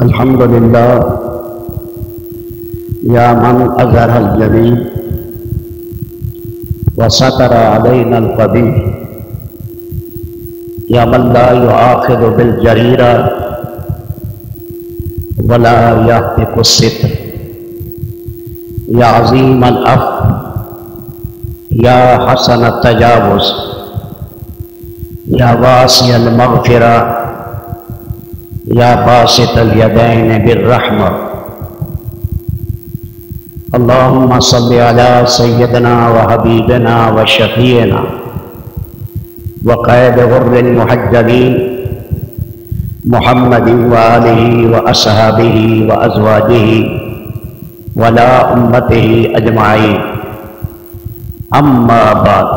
الحمد للہ یا من اظہر الجمیل وستر علینا القبیح یا من لا یؤاخذ بالجریرہ ولا یحتق الستر یا عظیم العفو یا حسن التجاوز یا واسع المغفرہ یا باسط الیدین بالرحمہ اللہم صلی علی سیدنا وحبیبنا وشفیعنا وقائد غر المحجلین محمد وآلہ واصحابہ وازواجہ ولا امتہ اجمعین اما بعد۔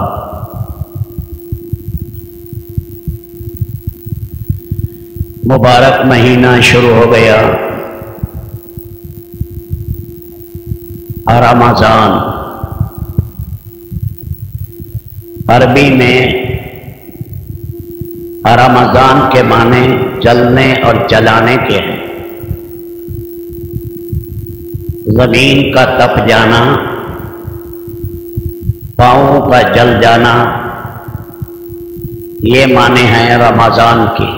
مبارک مہینہ شروع ہو گیا، رمضان۔ عربی میں رمضان کے معنی جلنے اور جلانے کے ہیں۔ زمین کا تپ جانا، پاؤں کا جل جانا، یہ معنی ہیں رمضان کی۔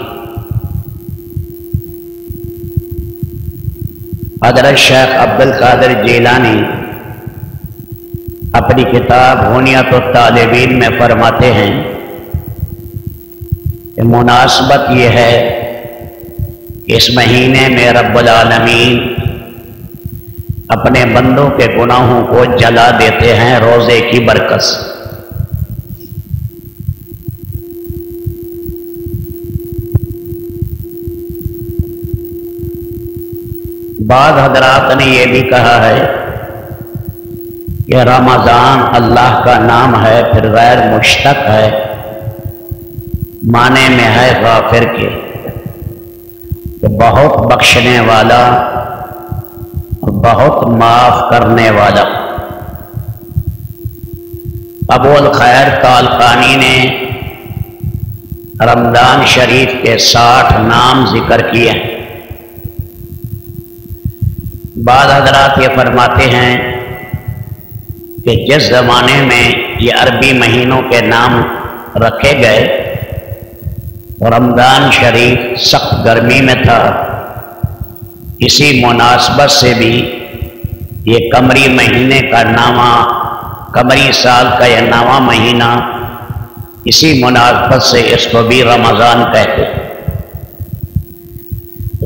حضرت شیخ عبدالقادر جیلانی اپنی کتاب غنیۃ الطالبین میں فرماتے ہیں کہ مناسبت یہ ہے کہ اس مہینے میں رب العالمین اپنے بندوں کے گناہوں کو جلا دیتے ہیں روزے کی برکت سے۔ بعض حضرات نے یہ بھی کہا ہے کہ رمضان اللہ کا نام ہے، پھر غیر مشتق ہے، معنی میں ہے غافر کے، کہ بہت بخشنے والا، بہت معاف کرنے والا۔ ابو الخیر طالقانی نے رمضان شریف کے 60 نام ذکر کیے ہیں۔ بعض حضرات یہ فرماتے ہیں کہ جس زمانے میں یہ عربی مہینوں کے نام رکھے گئے، رمضان شریف سخت گرمی میں تھا، اسی مناسبت سے بھی یہ قمری مہینے کا نامہ، قمری سال کا یہ نواں مہینہ، اسی مناسبت سے اس کو بھی رمضان کہتے ہیں۔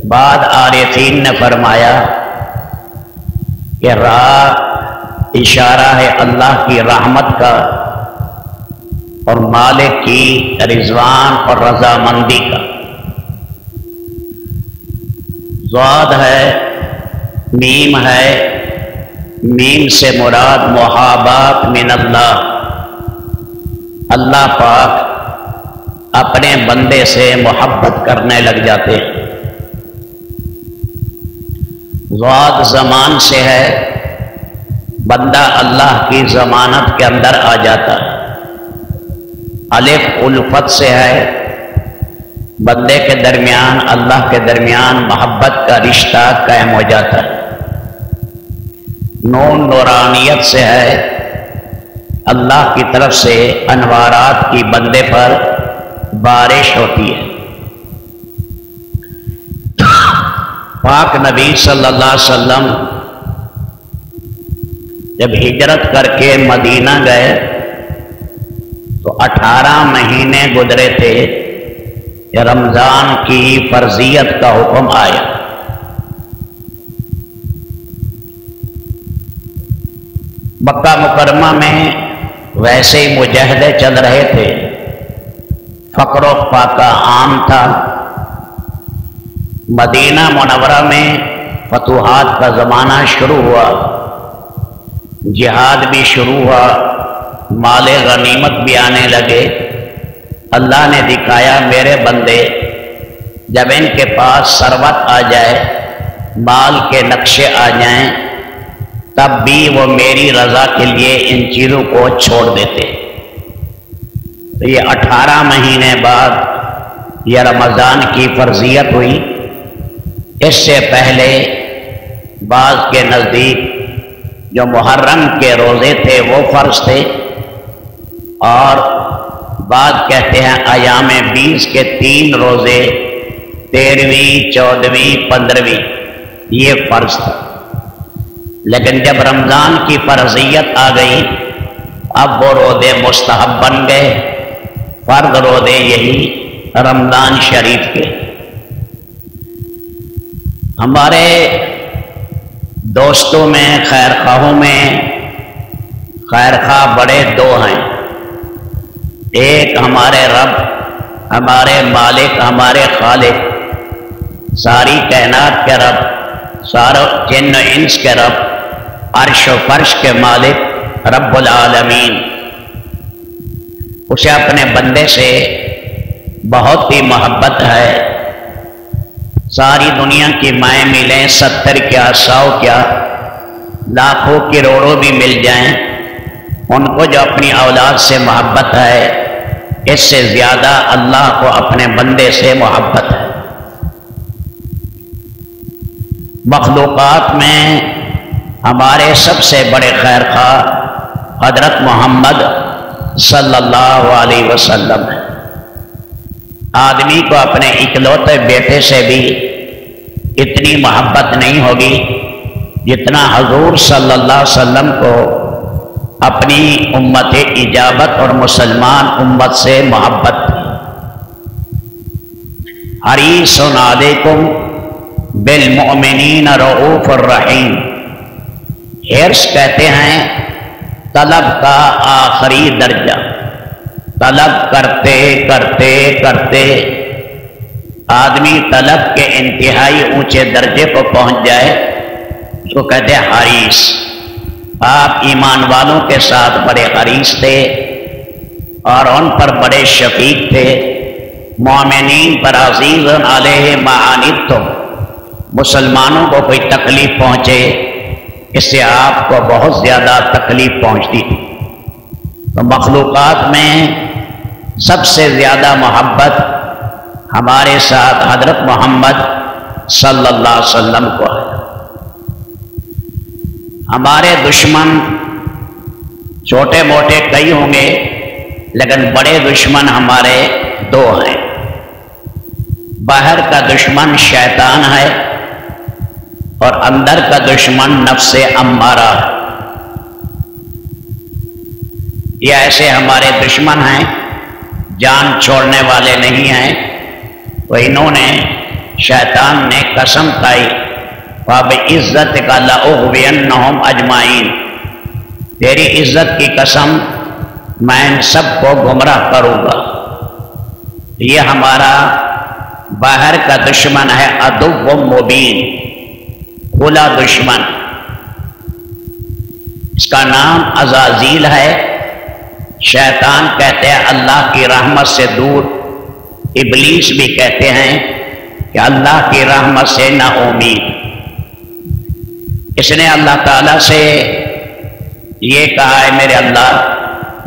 بعض عارفین نے فرمایا کہ اشارہ ہے اللہ کی رحمت کا اور مالک کی رضوان اور رضامندی کا۔ ضاد ہے، میم ہے، میم سے مراد محابات من اللہ، اللہ پاک اپنے بندے سے محبت کرنے لگ جاتے ہیں۔ ضاد زمان سے ہے، بندہ اللہ کی ضمانت کے اندر آ جاتا ہے۔ الف الفت سے ہے، بندے کے درمیان اللہ کے درمیان محبت کا رشتہ قائم ہو جاتا ہے۔ نون نورانیت سے ہے، اللہ کی طرف سے انوارات کی بندے پر بارش ہوتی ہے۔ پاک نبی صلی اللہ علیہ وسلم جب ہجرت کر کے مدینہ گئے تو 18 مہینے گزرے تھے کہ رمضان کی فرضیت کا حکم آیا۔ مکہ مکرمہ میں ویسے ہی مجاہدے چل رہے تھے، فقر و فاقہ عام تھا۔ مدینہ منورہ میں فتوحات کا زمانہ شروع ہوا، جہاد بھی شروع ہوا، مال غنیمت بھی آنے لگے۔ اللہ نے دکھایا میرے بندے جب ان کے پاس ثروت آ جائے، مال کے نقشے آ جائیں، تب بھی وہ میری رضا کے لیے ان چیزوں کو چھوڑ دیتے۔ تو یہ 18 مہینے بعد یہ رمضان کی فرضیت ہوئی اس سے پہلے بعض کے نزدیک جو محرم کے روزے تھے وہ فرض تھے، اور بعض کہتے ہیں ایام 20 کے 3 روزے 13ویں 14ویں 15ویں یہ فرض تھا، لیکن جب رمضان کی فرضیت آ گئی اب وہ روزے مستحب بن گئے، فرض روزے یہی رمضان شریف کے۔ ہمارے دوستوں میں خیر خواہوں میں خیر خواہ بڑے 2 ہیں، ایک ہمارے رب، ہمارے مالک، ہمارے خالق، ساری کائنات کے رب، سارے جن و انس کے رب، عرش و فرش کے مالک رب العالمین۔ اسے اپنے بندے سے بہت ہی محبت ہے۔ ساری دنیا کی مائیں ملیں، 70 کیا 100 کیا لاکھوں کروڑوں بھی مل جائیں، ان کو جو اپنی اولاد سے محبت ہے اس سے زیادہ اللہ کو اپنے بندے سے محبت ہے۔ مخلوقات میں ہمارے سب سے بڑے خیر خواہ حضرت محمد صلی اللہ علیہ وسلم ہے۔ آدمی کو اپنے اکلوتے بیٹے سے بھی اتنی محبت نہیں ہوگی جتنا حضور صلی اللہ علیہ وسلم کو اپنی امت اجابت اور مسلمان امت سے محبت تھی۔ حریص علیکم بالمؤمنین رؤوف الرحیم۔ حرص کہتے ہیں طلب کا آخری درجہ، طلب کرتے کرتے کرتے آدمی طلب کے انتہائی اونچے درجے کو پہنچ جائے، اس کو کہتے ہیں حریص۔ آپ ایمان والوں کے ساتھ بڑے حریص تھے اور ان پر بڑے شفیق تھے۔ مومنین پر عزیز علیہ ما عنتم، مسلمانوں کو کوئی تکلیف پہنچے اس سے آپ کو بہت زیادہ تکلیف پہنچتی تھی۔ تو مخلوقات میں سب سے زیادہ محبت ہمارے ساتھ حضرت محمد صلی اللہ علیہ وسلم کو ہے۔ ہمارے دشمن چھوٹے موٹے کئی ہوں گے لیکن بڑے دشمن ہمارے 2 ہیں۔ باہر کا دشمن شیطان ہے اور اندر کا دشمن نفس امارہ ہے۔ یہ ایسے ہمارے دشمن ہیں، جان چھوڑنے والے نہیں ہیں۔ تو انہوں نے شیطان نے قسم کھائی فَبِعِزَّتِكَ لَأُغْوِيَنَّهُمْ أَجْمَعِينَ، تیری عزت کی قسم میں ان سب کو گمراہ کروں گا۔ یہ ہمارا باہر کا دشمن ہے، عدو مبین، کھلا دشمن۔ اس کا نام عزازیل ہے۔ شیطان کہتے ہیں اللہ کی رحمت سے دور، ابلیس بھی کہتے ہیں کہ اللہ کی رحمت سے نا امید۔ اس نے اللہ تعالیٰ سے یہ کہا ہے میرے اللہ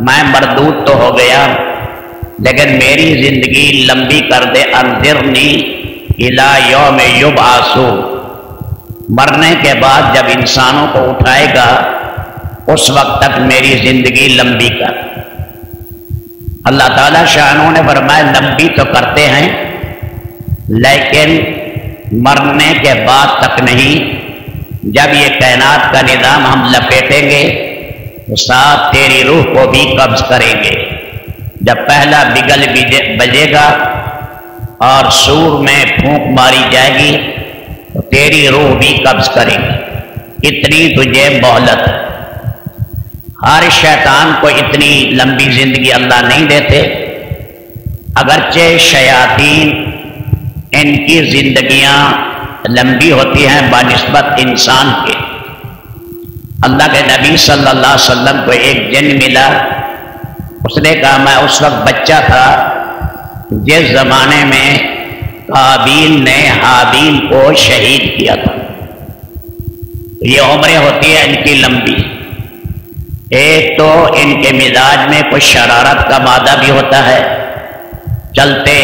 میں مردود تو ہو گیا لیکن میری زندگی لمبی کر دے، انذرنی الی یوم یبعثون، مرنے کے بعد جب انسانوں کو اٹھائے گا اس وقت تک میری زندگی لمبی کر۔ اللہ تعالیٰ شانوں نے فرمایا لمبی تو کرتے ہیں لیکن مرنے کے بعد تک نہیں۔ جب یہ کائنات کا نظام ہم لپیٹیں گے تو ساتھ تیری روح کو بھی قبض کریں گے۔ جب پہلا بگل بجے گا اور سور میں پھونک ماری جائے گی تو تیری روح بھی قبض کریں گی۔ اتنی تجھے مہلت ہے۔ ہر شیطان کو اتنی لمبی زندگی اللہ نہیں دیتے، اگرچہ شیاطین ان کی زندگیاں لمبی ہوتی ہیں بنسبت انسان کے۔ اللہ کے نبی صلی اللہ علیہ وسلم کو ایک جن ملا، اس نے کہا میں اس وقت بچہ تھا جس زمانے میں قابیل نے حابیل کو شہید کیا تھا۔ یہ عمریں ہوتی ہے ان کی لمبی۔ ایک تو ان کے مزاج میں کچھ شرارت کا مادہ بھی ہوتا ہے، چلتے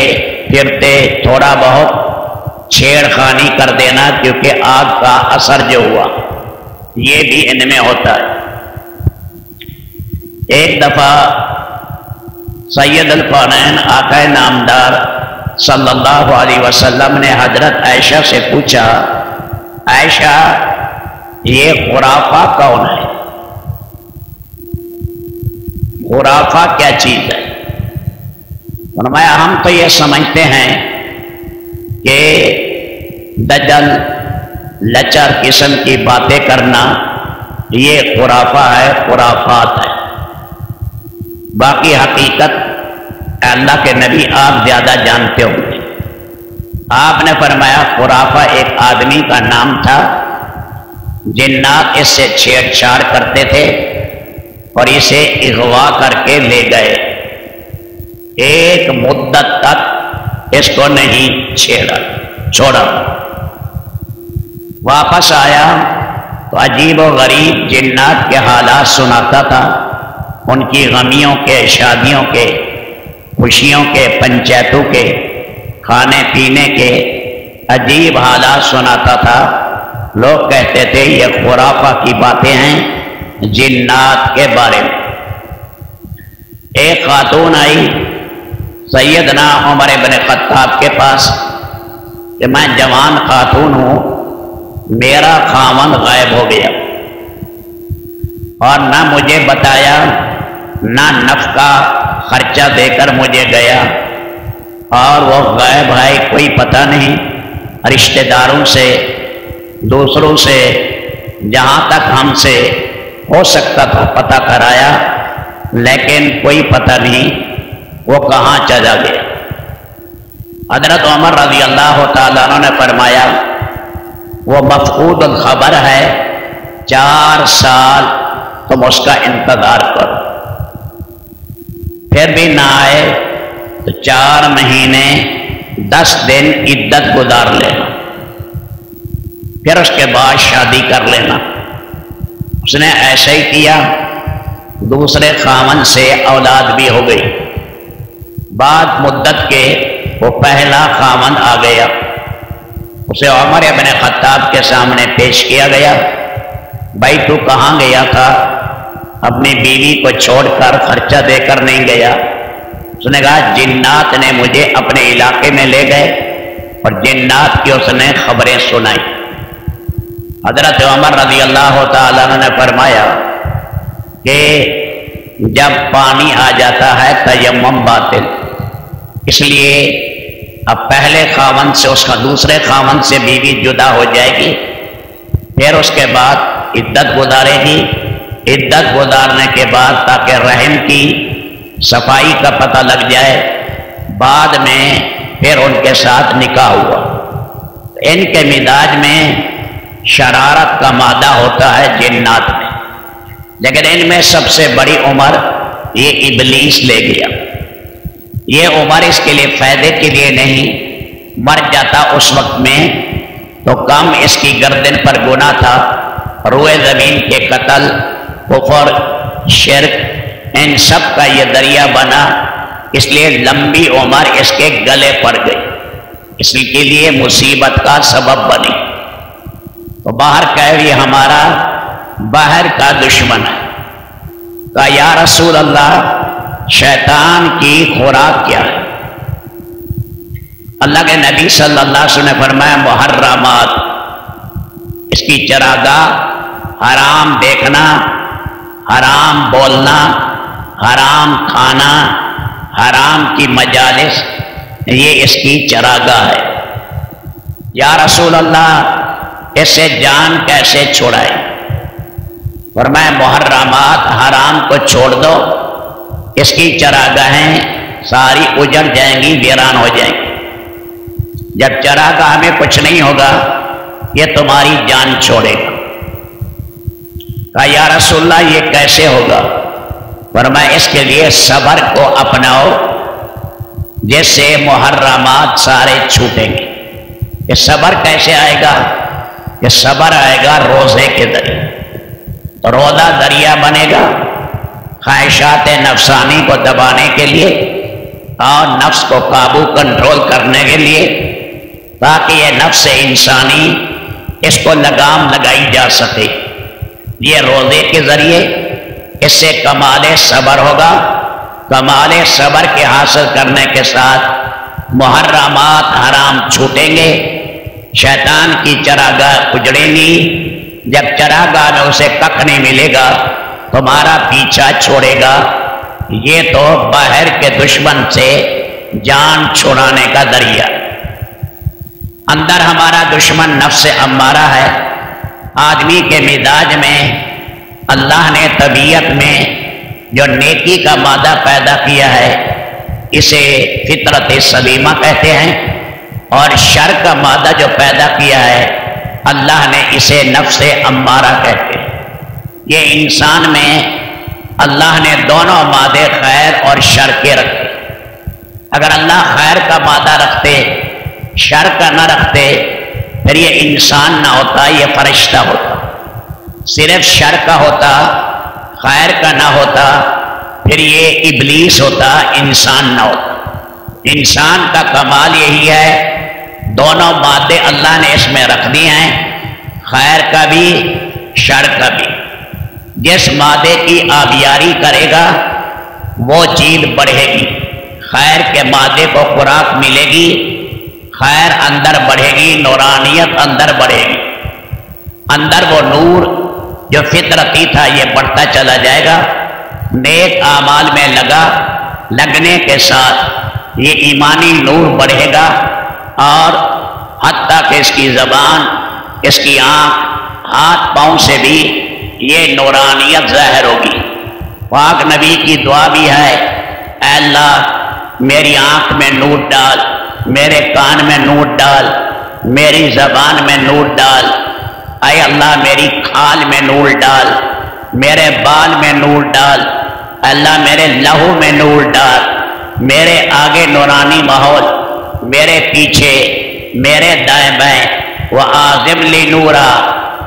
پھرتے تھوڑا بہت چھیڑخانی کر دینا، کیونکہ آگ کا اثر جو ہوا یہ بھی ان میں ہوتا ہے۔ ایک دفعہ سید الکونین آقا نامدار صلی اللہ علیہ وسلم نے حضرت عائشہ سے پوچھا، عائشہ یہ خرافہ کون ہے؟ خرافہ کیا چیز ہے؟ فرمایا ہم تو یہ سمجھتے ہیں کہ دجل لچر قسم کی باتیں کرنا یہ خرافہ ہے، خرافات ہے۔ باقی حقیقت اللہ کے نبی آپ زیادہ جانتے ہوں گے۔ آپ نے فرمایا خرافہ ایک آدمی کا نام تھا، جنات اس سے چھیڑ چھاڑ کرتے تھے اور اسے اغوا کر کے لے گئے، ایک مدت تک اس کو نہیں چھوڑا، واپس آیا تو عجیب و غریب جنات کے حالات سناتا تھا، ان کی غمیوں کے، شادیوں کے، خوشیوں کے، پنچایتوں کے، کھانے پینے کے عجیب حالات سناتا تھا۔ لوگ کہتے تھے یہ خرافہ کی باتیں ہیں جنات کے بارے میں۔ ایک خاتون آئی سیدنا عمر بن خطاب کے پاس کہ میں جوان خاتون ہوں، میرا خاوند غائب ہو گیا اور نہ مجھے بتایا، نہ نفقہ خرچہ دے کر مجھے گیا، اور وہ غائب ہے، کوئی پتہ نہیں، رشتہ داروں سے، دوسروں سے، جہاں تک ہم سے ہو سکتا تھا پتہ کرایا، لیکن کوئی پتہ نہیں وہ کہاں چلا گیا۔ حضرت عمر رضی اللہ تعالیٰ عنہ نے فرمایا وہ مفقود الخبر ہے، 4 سال تم اس کا انتظار کرو، پھر بھی نہ آئے تو 4 مہینے 10 دن عدت گزار لینا، پھر اس کے بعد شادی کر لینا۔ اس نے ایسا ہی کیا، دوسرے خاوند سے اولاد بھی ہو گئی۔ بعد مدت کے وہ پہلا خاوند آ گیا، اسے عمر ابن خطاب کے سامنے پیش کیا گیا، بھائی تو کہاں گیا تھا؟ اپنی بیوی کو چھوڑ کر خرچہ دے کر نہیں گیا۔ اس نے کہا جنات نے مجھے اپنے علاقے میں لے گئے اور جنات کی اس نے خبریں سنائی۔ حضرت عمر رضی اللہ تعالیٰ عنہ نے فرمایا کہ جب پانی آ جاتا ہے تیمم باطل، اس لیے اب پہلے خاوند سے، اس کا دوسرے خاوند سے بیوی جدا ہو جائے گی، پھر اس کے بعد عدت گزارے گی، عدت گزارنے کے بعد تاکہ رحم کی صفائی کا پتہ لگ جائے، بعد میں پھر ان کے ساتھ نکاح ہوا۔ ان کے مزاج میں شرارت کا مادہ ہوتا ہے جنات میں، لیکن ان میں سب سے بڑی عمر یہ ابلیس لے گیا۔ یہ عمر اس کے لیے فائدے کے لیے نہیں، مر جاتا اس وقت میں تو کم اس کی گردن پر گناہ تھا، روئے زمین کے قتل، کفر، شرک، ان سب کا یہ دریا بنا، اس لیے لمبی عمر اس کے گلے پڑ گئی، اس کے لیے مصیبت کا سبب بنی۔ تو باہر کہہ یہ ہمارا باہر کا دشمن ہے۔ کہا یا رسول اللہ شیطان کی خوراک کیا ہے؟ اللہ کے نبی صلی اللہ علیہ وسلم نے فرمایا محرمات، اس کی چراگاہ، حرام دیکھنا، حرام بولنا، حرام کھانا، حرام کی مجالس، یہ اس کی چراگاہ ہے۔ یا رسول اللہ اس سے جان کیسے چھوڑائے؟ فرمایا محرمات، حرام کو چھوڑ دو، اس کی چراگاہیں ساری اجڑ جائیں گی، ویران ہو جائیں گی۔ جب چراگاہ میں کچھ نہیں ہوگا یہ تمہاری جان چھوڑے گا۔ کہا یا رسول اللہ یہ کیسے ہوگا؟ فرمایا اس کے لیے صبر کو اپناؤ، جس سے محرمات سارے چھوٹیں گے۔ یہ صبر کیسے آئے گا؟ یہ صبر آئے گا روزے کے ذریعے۔ تو روزہ دریا بنے گا خواہشات نفسانی کو دبانے کے لیے اور نفس کو قابو کنٹرول کرنے کے لیے۔ تاکہ یہ نفس انسانی اس کو لگام لگائی جا سکے۔ یہ روزے کے ذریعے اس سے کمال صبر ہوگا۔ کمال صبر کے حاصل کرنے کے ساتھ محرمات حرام چھوٹیں گے، شیطان کی چراگاہ اجڑیں گی۔ جب چراگاہ میں اسے ککھ نہیں ملے گا تمہارا پیچھا چھوڑے گا۔ یہ تو باہر کے دشمن سے جان چھڑانے کا ذریعہ۔ اندر ہمارا دشمن نفس امارہ ہے۔ آدمی کے مزاج میں اللہ نے طبیعت میں جو نیکی کا مادہ پیدا کیا ہے اسے فطرت سلیمہ کہتے ہیں، اور شر کا مادہ جو پیدا کیا ہے اللہ نے اسے نفس امارہ کہتے ہیں۔ یہ انسان میں اللہ نے دونوں مادے خیر اور شر کے رکھے۔ اگر اللہ خیر کا مادہ رکھتے شر کا نہ رکھتے پھر یہ انسان نہ ہوتا، یہ فرشتہ ہوتا۔ صرف شر کا ہوتا، خیر کا نہ ہوتا، پھر یہ ابلیس ہوتا، انسان نہ ہوتا۔ انسان کا کمال یہی ہے دونوں مادے اللہ نے اس میں رکھ دیے ہیں، خیر کا بھی شر کا بھی۔ جس مادے کی آبیاری کرے گا وہ چیز بڑھے گی، خیر کے مادے کو خوراک ملے گی، خیر اندر بڑھے گی، نورانیت اندر بڑھے گی۔ اندر وہ نور جو فطرتی تھا یہ بڑھتا چلا جائے گا۔ نیک اعمال میں لگنے کے ساتھ یہ ایمانی نور بڑھے گا، اور حتیٰ کہ اس کی زبان، اس کی آنکھ، ہاتھ پاؤں سے بھی یہ نورانیت ظاہر ہوگی۔ پاک نبی کی دعا بھی ہے، اے اللہ میری آنکھ میں نور ڈال، میرے کان میں نور ڈال، میری زبان میں نور ڈال، اے اللہ میری کھال میں نور ڈال، میرے بال میں نور ڈال، اللہ میرے لہو میں نور ڈال، میرے آگے نورانی ماحول، میرے پیچھے، میرے دائیں بائیں، وَآزِمْ لِي نُورًا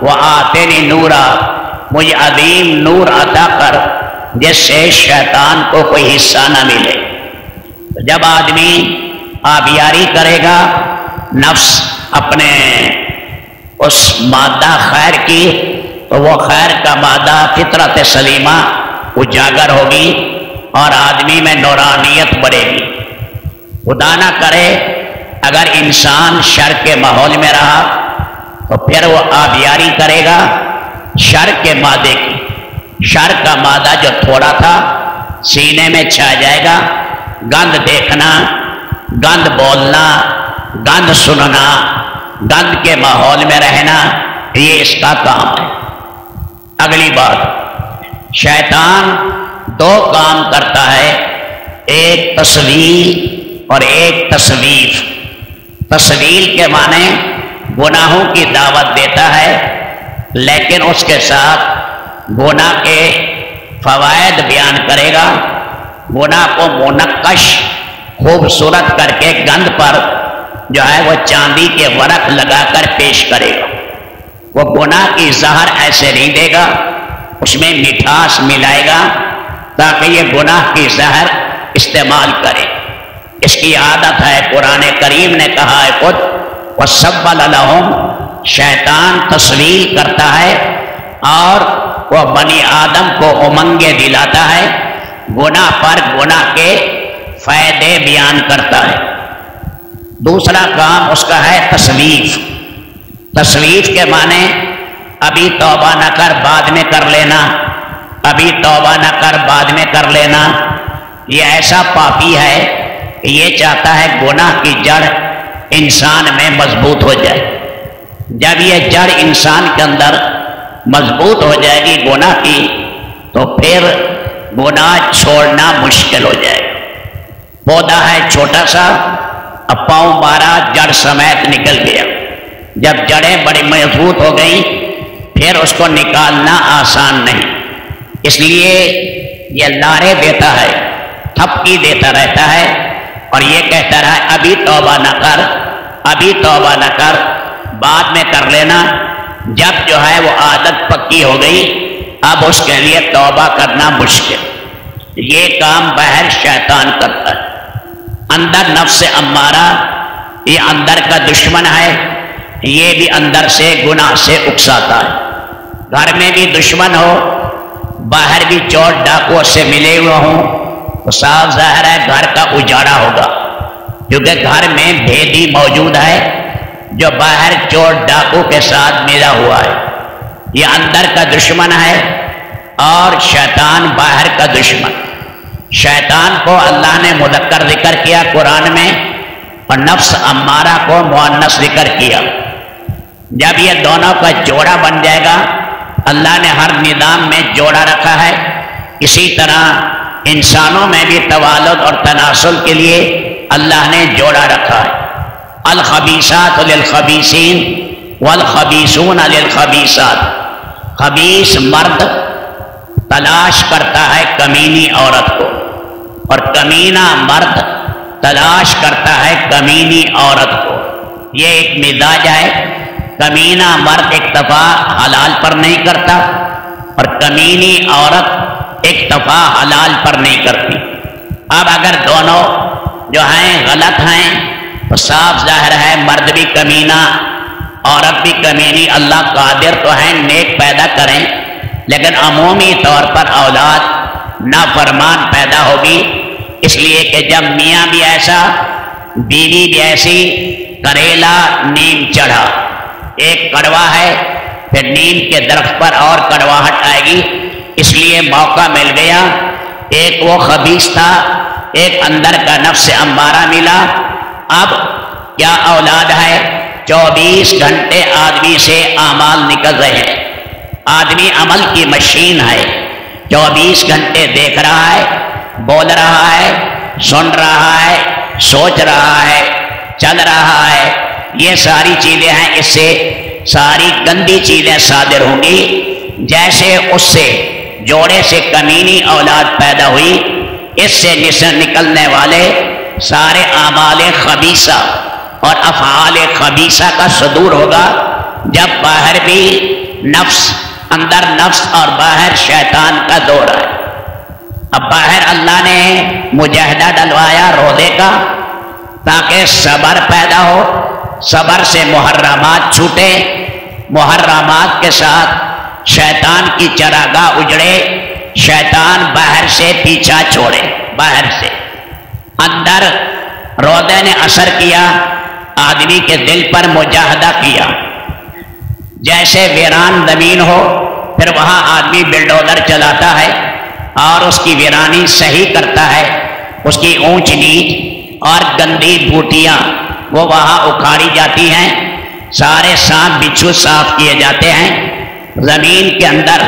وَآتِنِي نُورًا، مجھے عظیم نور عطا کر جس سے شیطان کو کوئی حصہ نہ ملے۔ جب آدمی آبیاری کرے گا نفس اپنے اس مادہ خیر کی تو وہ خیر کا مادہ فطرت سلیمہ اجاگر ہوگی اور آدمی میں نورانیت بڑھے گی۔ خدا نہ کرے اگر انسان شر کے ماحول میں رہا تو پھر وہ آبیاری کرے گا شر کے مادے کی۔ شر کا مادہ جو تھوڑا تھا سینے میں چھا جائے گا۔ گند دیکھنا، گند بولنا، گند سننا، گند کے ماحول میں رہنا، یہ اس کا کام ہے۔ اگلی بات، شیطان دو کام کرتا ہے، ایک تصویر اور ایک تصویف۔ تصویر کے معنی گناہوں کی دعوت دیتا ہے، لیکن اس کے ساتھ گناہ کے فوائد بیان کرے گا۔ گناہ کو منقش خوبصورت کر کے گند پر جو ہے وہ چاندی کے ورق لگا کر پیش کرے گا۔ وہ گناہ کی زہر ایسے نہیں دے گا، اس میں مٹھاس ملائے گا تاکہ یہ گناہ کی زہر استعمال کرے۔ اس کی عادت ہے، قرآن کریم نے کہا ہے خود وَسَبَّلَ لَهُمْ، شیطان تصویر کرتا ہے اور وہ بنی آدم کو امنگیں دلاتا ہے، گناہ پر گناہ کے فائدے بیان کرتا ہے۔ دوسرا کام اس کا ہے تصویف۔ تصویف کے معنی ابھی توبہ نہ کر بعد میں کر لینا، ابھی توبہ نہ کر بعد میں کر لینا۔ یہ ایسا پاپی ہے کہ یہ چاہتا ہے گناہ کی جڑ انسان میں مضبوط ہو جائے۔ جب یہ جڑ انسان کے اندر مضبوط ہو جائے گی گناہ کی تو پھر گناہ چھوڑنا مشکل ہو جائے گا۔ پودا ہے چھوٹا سا، اب پاؤں مارا جڑ سمیت نکل گیا۔ جب جڑیں بڑی مضبوط ہو گئی پھر اس کو نکالنا آسان نہیں، اس لیے یہ لارے دیتا ہے، تھپکی دیتا رہتا ہے اور یہ کہتا رہا ہے ابھی توبہ نہ کر، ابھی توبہ نہ کر، بعد میں کر لینا۔ جب جو ہے وہ عادت پکی ہو گئی اب اس کے لیے توبہ کرنا مشکل۔ یہ کام باہر شیطان کرتا ہے، اندر نفس امارہ یہ اندر کا دشمن ہے، یہ بھی اندر سے گناہ سے اکساتا ہے۔ گھر میں بھی دشمن ہو، باہر بھی چور ڈاکوؤں سے ملے ہوئے ہوں تو صاف ظاہر ہے گھر کا اجاڑا ہوگا، کیونکہ گھر میں بھیدی موجود ہے جو باہر چور ڈاکو کے ساتھ ملا ہوا ہے۔ یہ اندر کا دشمن ہے اور شیطان باہر کا دشمن۔ شیطان کو اللہ نے مذکر ذکر کیا قرآن میں اور نفس امارہ کو مؤنث ذکر کیا۔ جب یہ دونوں کا جوڑا بن جائے گا، اللہ نے ہر نظام میں جوڑا رکھا ہے، اسی طرح انسانوں میں بھی توالد اور تناسل کے لیے اللہ نے جوڑا رکھا ہے۔ الخبیثات للخبیثین والخبیثون للخبیثات۔ خبیث مرد تلاش کرتا ہے کمینی عورت کو اور کمینہ مرد تلاش کرتا ہے کمینی عورت کو۔ یہ ایک مزاج ہے، کمینہ مرد اکتفا حلال پر نہیں کرتا اور کمینی عورت اکتفا حلال پر نہیں کرتی۔ اب اگر دونوں جو ہیں غلط ہیں تو صاف ظاہر ہے مرد بھی کمینہ عورت بھی کمینی۔ اللہ قادر تو ہے نیک پیدا کریں، لیکن عمومی طور پر اولاد نافرمان پیدا ہوگی، اس لیے کہ جب میاں بھی ایسا بیوی بھی ایسی، کریلا نیم چڑھا، ایک کڑوا ہے پھر نیم کے درخت پر اور کڑواہٹ آئے گی، اس لیے موقع مل گیا۔ ایک وہ خبیث تھا، ایک اندر کا نفس امارہ ملا۔ اب کیا اولاد ہے؟ 24 گھنٹے آدمی سے اعمال نکل رہے ہیں۔ آدمی عمل کی مشین ہے، 24 گھنٹے دیکھ رہا ہے، بول رہا ہے، سن رہا ہے، سوچ رہا ہے، چل رہا ہے۔ یہ ساری چیزیں ہیں، اس سے ساری گندی چیزیں صادر ہوں گی۔ جیسے اس سے جوڑے سے کمینی اولاد پیدا ہوئی، اس سے نکلنے والے سارے اعمال خبیثہ اور افعال خبیثہ کا صدور ہوگا۔ جب باہر بھی نفس، اندر نفس اور باہر شیطان کا دور ہے۔ اب باہر اللہ نے مجاہدہ ڈلوایا روزے کا تاکہ صبر پیدا ہو، صبر سے محرمات چھوٹے، محرمات کے ساتھ شیطان کی چراگاہ اجڑے، شیطان باہر سے پیچھا چھوڑے۔ باہر سے اندر روزے نے اثر کیا، آدمی کے دل پر مجاہدہ کیا۔ جیسے ویران زمین ہو پھر وہاں آدمی بلڈوزر چلاتا ہے اور اس کی ویرانی صحیح کرتا ہے، اس کی اونچ نیچ اور گندی بوٹیاں وہ وہاں اکھاڑی جاتی ہیں، سارے سانپ بچھو صاف کیے جاتے ہیں۔ زمین کے اندر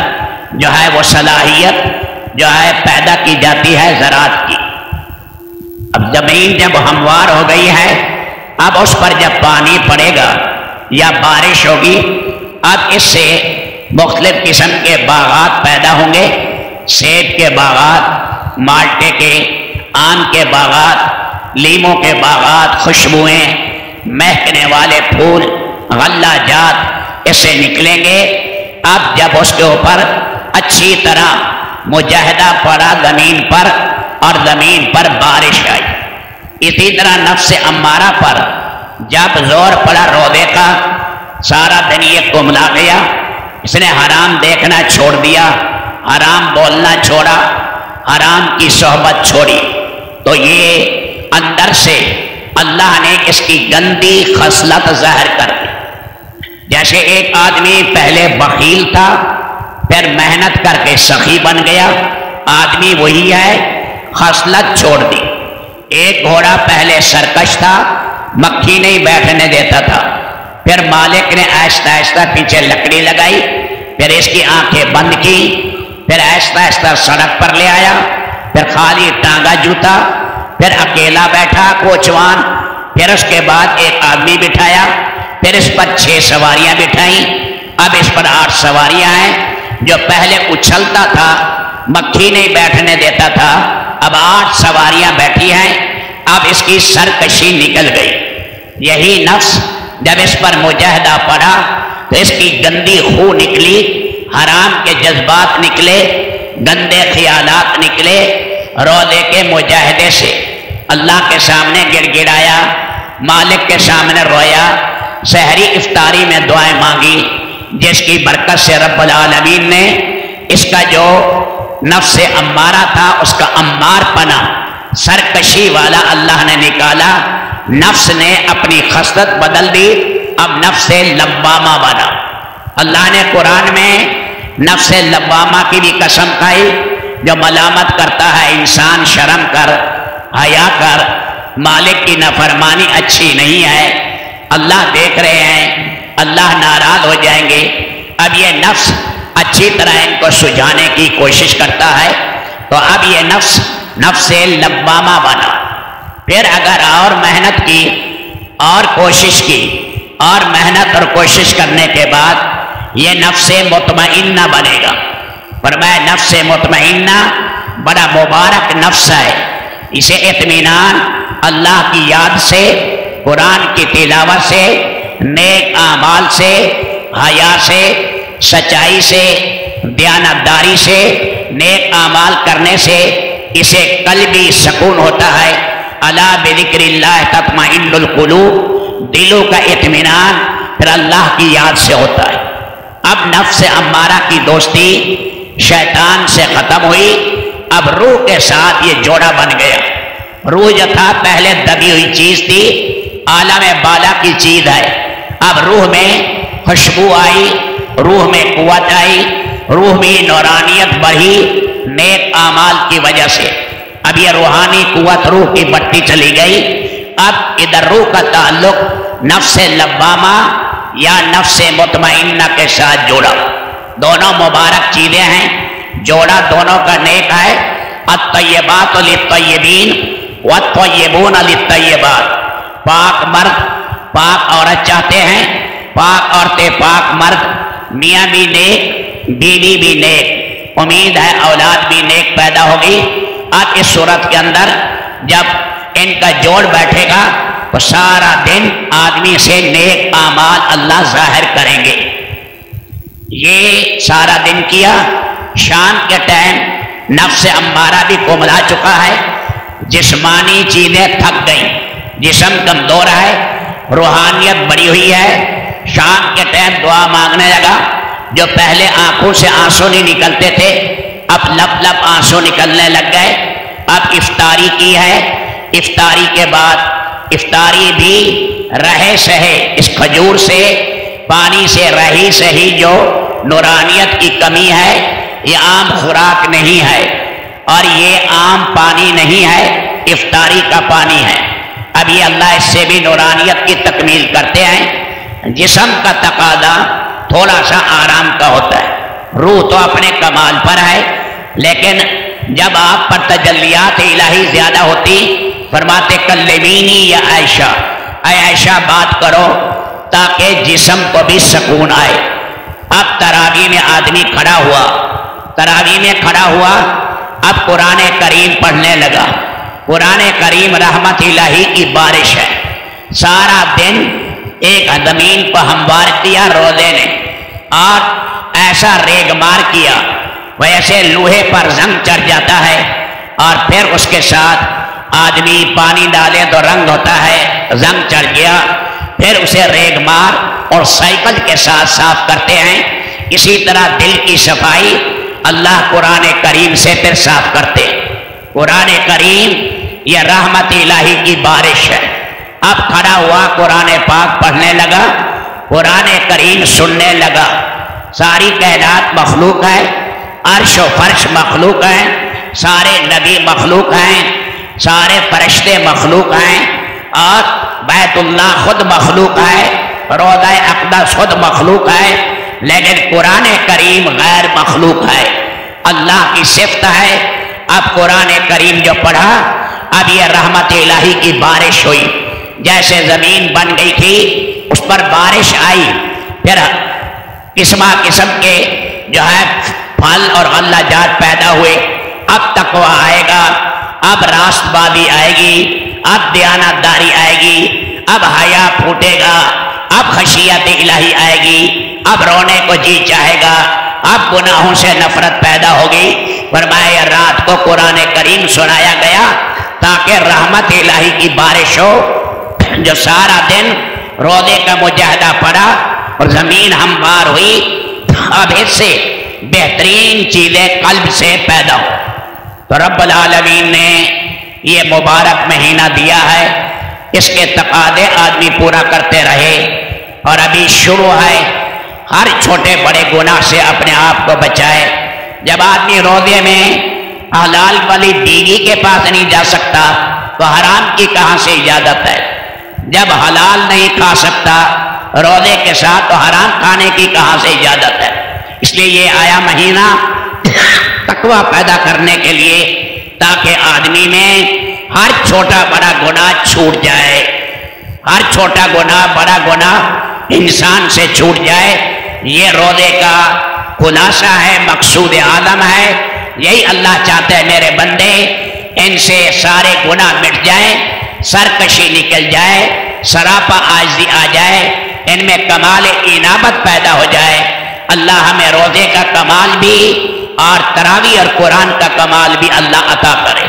جو ہے وہ صلاحیت جو ہے پیدا کی جاتی ہے زراعت کی۔ اب زمین جب ہموار ہو گئی ہے، اب اس پر جب پانی پڑے گا یا بارش ہوگی، اب اس سے مختلف قسم کے باغات پیدا ہوں گے، سیب کے باغات، مالٹے کے، آم کے باغات، لیموں کے باغات، خوشبوئیں، مہکنے والے پھول، غلہ جات اس سے نکلیں گے۔ اب جب اس کے اوپر اچھی طرح مجاہدہ پڑا زمین پر اور زمین پر بارش آئی، اسی طرح نفس امارہ پر جب زور پڑا روزے کا، سارا دن یہ کملا گیا، اس نے حرام دیکھنا چھوڑ دیا، حرام بولنا چھوڑا، حرام کی صحبت چھوڑی، تو یہ اندر سے اللہ نے اس کی گندی خصلت ظاہر کر دی۔ جیسے ایک آدمی پہلے بخیل تھا، پھر محنت کر کے سخی بن گیا، آدمی وہی ہے، خصلت چھوڑ دی۔ ایک گھوڑا پہلے سرکش تھا، مکھی نہیں بیٹھنے دیتا تھا، پھر مالک نے آہستہ آہستہ پیچھے لکڑی لگائی، پھر اس کی آنکھیں بند کی، پھر آہستہ آہستہ سڑک پر لے آیا، پھر خالی ٹانگا جوتا، پھر اکیلا بیٹھا کوچوان، پھر اس کے بعد ایک آدمی بٹھایا، پھر اس پر 6 سواریاں بٹھائیں، اب اس پر 8 سواریاں ہیں۔ جو پہلے اچھلتا تھا، مکھی نہیں بیٹھنے دیتا تھا، اب 8 سواریاں بیٹھی ہیں، اب اس کی سرکشی نکل گئی۔ یہی نفس جب اس پر مجاہدہ پڑا تو اس کی گندی خو نکلی، حرام کے جذبات نکلے، گندے خیالات نکلے۔ روزے کے مجاہدے سے اللہ کے سامنے گڑ گڑایا، مالک کے سامنے رویا، سحری افطاری میں دعائیں مانگی، جس کی برکت سے رب العالمین نے اس کا جو نفس امارہ تھا اس کا امار پنا سرکشی والا اللہ نے نکالا، نفس نے اپنی خصلت بدل دی، اب نفس لوامہ بنا۔ اللہ نے قرآن میں نفس لوامہ کی بھی قسم کھائی، جو ملامت کرتا ہے انسان شرم کر، حیا کر، مالک کی نافرمانی اچھی نہیں ہے، اللہ دیکھ رہے ہیں، اللہ ناراض ہو جائیں گے۔ اب یہ نفس اچھی طرح ان کو سجھانے کی کوشش کرتا ہے، تو اب یہ نفس لوامہ بنا۔ پھر اگر اور محنت کی اور کوشش کی اور محنت اور کوشش کرنے کے بعد یہ نفس مطمئنہ بنے گا۔ فرمایا نفس مطمئنہ بڑا مبارک نفس ہے، اسے اطمینان اللہ کی یاد سے، قرآن کی تلاوت سے، نیک اعمال سے، حیا سے، سچائی سے، دیانتداری سے، نیک اعمال کرنے سے اسے قلبی سکون ہوتا ہے۔ الا بذکر اللہ تطمئن القلوب، دلوں کا اطمینان پھر اللہ کی یاد سے ہوتا ہے۔ اب نفس امارہ کی دوستی شیطان سے ختم ہوئی، اب روح کے ساتھ یہ جوڑا بن گیا۔ روح جو تھا پہلے دبی ہوئی چیز تھی، عالم بالا کی چیز ہے، اب روح میں خوشبو آئی، روح میں قوت آئی، روح میں نورانیت بڑھی نیک اعمال کی وجہ سے۔ اب یہ روحانی قوت روح کی بڑھتی چلی گئی۔ اب ادھر روح کا تعلق نفس لوامہ یا نفس مطمئنہ کے ساتھ جوڑا، دونوں مبارک چیزیں ہیں، جوڑا دونوں کا نیک ہے۔ الطیبات للطیبین والطیبون للطیبات، پاک مرد پاک عورت چاہتے ہیں، پاک عورتیں پاک مرد، میاں بھی نیک بیوی بھی نیک، امید ہے اولاد بھی نیک پیدا ہوگی۔ اب اس صورت کے اندر جب ان کا جوڑ بیٹھے گا تو سارا دن آدمی سے نیک اعمال اللہ ظاہر کریں گے۔ یہ سارا دن کیا، شام کے ٹائم نفس امارہ بھی کملا چکا ہے، جسمانی چیزیں تھک گئیں، جسم کمزور ہے، روحانیت بڑی ہوئی ہے۔ شام کے ٹائم دعا مانگنے لگا، جو پہلے آنکھوں سے آنسو نہیں نکلتے تھے اب لب لب آنسو نکلنے لگ گئے۔ اب افطاری کی ہے، افطاری کے بعد افطاری بھی رہے سہے اس کھجور سے، پانی سے، رہی سے ہی جو نورانیت کی کمی ہے، یہ عام خوراک نہیں ہے اور یہ عام پانی نہیں ہے، افطاری کا پانی ہے۔ اب یہ اللہ اس سے بھی نورانیت کی تکمیل کرتے ہیں۔ جسم کا تقاضا تھوڑا سا آرام کا ہوتا ہے، روح تو اپنے کمال پر ہے، لیکن جب آپ پر تجلیات الہی زیادہ ہوتی، فرماتے کلمینی یا عائشہ، اے عائشہ بات کرو تاکہ جسم کو بھی سکون آئے۔ اب تراویح میں آدمی کھڑا ہوا، تراویح میں کھڑا ہوا، اب قرآن کریم پڑھنے لگا۔ قرآن کریم رحمت الہی کی بارش ہے، سارا دن ایک زمین کو ہموار کیا روزے نے، اور ایسا ریگ مار کیا ویسے لوہے پر زنگ چڑھ جاتا ہے، اور پھر اس کے ساتھ آدمی پانی ڈالے تو رنگ ہوتا ہے، زنگ چڑھ گیا، پھر اسے ریگ مار اور سائیکل کے ساتھ صاف کرتے ہیں۔ اسی طرح دل کی صفائی اللہ قرآن کریم سے پھر صاف کرتے۔ قرآن کریم یہ رحمت الہی کی بارش ہے۔ اب کھڑا ہوا قرآن پاک پڑھنے لگا، قرآن کریم سننے لگا۔ ساری کائنات مخلوق ہے، عرش و فرش مخلوق ہیں، سارے نبی مخلوق ہیں، سارے فرشتے مخلوق ہیں، اور بیت اللہ خود مخلوق ہے، روضہ اقدس خود مخلوق ہے، لیکن قرآن کریم غیر مخلوق ہے، اللہ کی صفت ہے۔ اب قرآن کریم جو پڑھا، اب یہ رحمت الہی کی بارش ہوئی، جیسے زمین بن گئی تھی اس پر بارش آئی، پھر قسمہ قسم کے جو ہے پھل اور غلہ جات پیدا ہوئے۔ اب تقوی آئے گا، اب راست بازی آئے گی، اب دیانتداری آئے گی، اب حیا پھوٹے گا، اب خشیت الہی آئے گی، اب رونے کو جی چاہے گا، اب گناہوں سے نفرت پیدا ہوگی۔ فرمایا رات کو قرآن کریم سنایا گیا تاکہ رحمت الہی کی بارش ہو، جو سارا دن روزے کا مجاہدہ پڑا اور زمین ہموار ہوئی، اب اس سے بہترین چیزیں قلب سے پیدا ہو۔ تو رب العالمین نے یہ مبارک مہینہ دیا ہے، اس کے تقاضے آدمی پورا کرتے رہے، اور ابھی شروع ہے، ہر چھوٹے بڑے گناہ سے اپنے آپ کو بچائے۔ جب آدمی روزے میں حلال والی بیوی کے پاس نہیں جا سکتا تو حرام کی کہاں سے اجازت ہے؟ جب حلال نہیں کھا سکتا روزے کے ساتھ تو حرام کھانے کی کہاں سے اجازت ہے؟ اس لیے یہ آیا مہینہ تقویٰ پیدا کرنے کے لیے، تاکہ آدمی میں ہر چھوٹا بڑا گناہ چھوٹ جائے، ہر چھوٹا گناہ بڑا گناہ انسان سے چھوٹ جائے۔ یہ روزے کا خلاصہ ہے، مقصود عالم ہے۔ یہی اللہ چاہتے ہیں میرے بندے ان سے سارے گناہ مٹ جائیں، سرکشی نکل جائے، سراپا عاجزی آ جائے، ان میں کمال انابت پیدا ہو جائے۔ اللہ ہمیں روزے کا کمال بھی اور تراویح اور قرآن کا کمال بھی اللہ عطا کرے۔